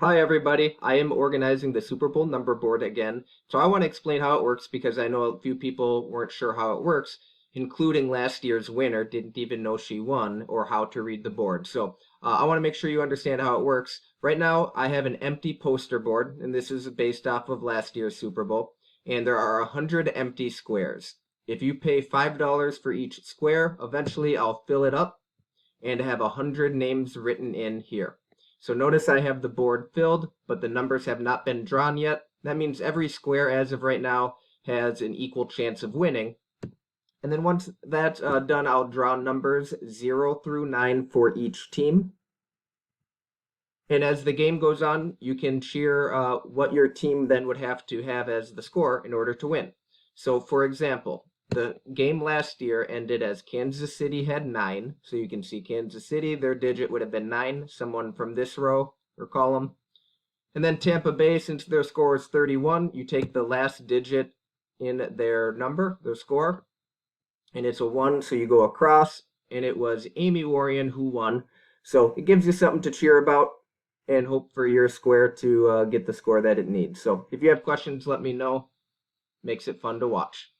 Hi everybody, I am organizing the Super Bowl number board again. So I want to explain how it works because I know a few people weren't sure how it works, including last year's winner didn't even know she won or how to read the board. So I want to make sure you understand how it works. Right now I have an empty poster board, and this is based off of last year's Super Bowl, and there are 100 empty squares. If you pay $5 for each square, eventually I'll fill it up and have 100 names written in here. So notice I have the board filled, but the numbers have not been drawn yet. That means every square as of right now has an equal chance of winning. And then once that's done, I'll draw numbers 0 through 9 for each team. And as the game goes on, you can cheer what your team then would have to have as the score in order to win. So for example, the game last year ended as Kansas City had 9. So you can see Kansas City, their digit would have been 9, someone from this row or column. And then Tampa Bay, since their score is 31, you take the last digit in their number, their score, and it's a 1, so you go across, and it was Amy Warrion who won. So it gives you something to cheer about and hope for your square to get the score that it needs. So if you have questions, let me know. Makes it fun to watch.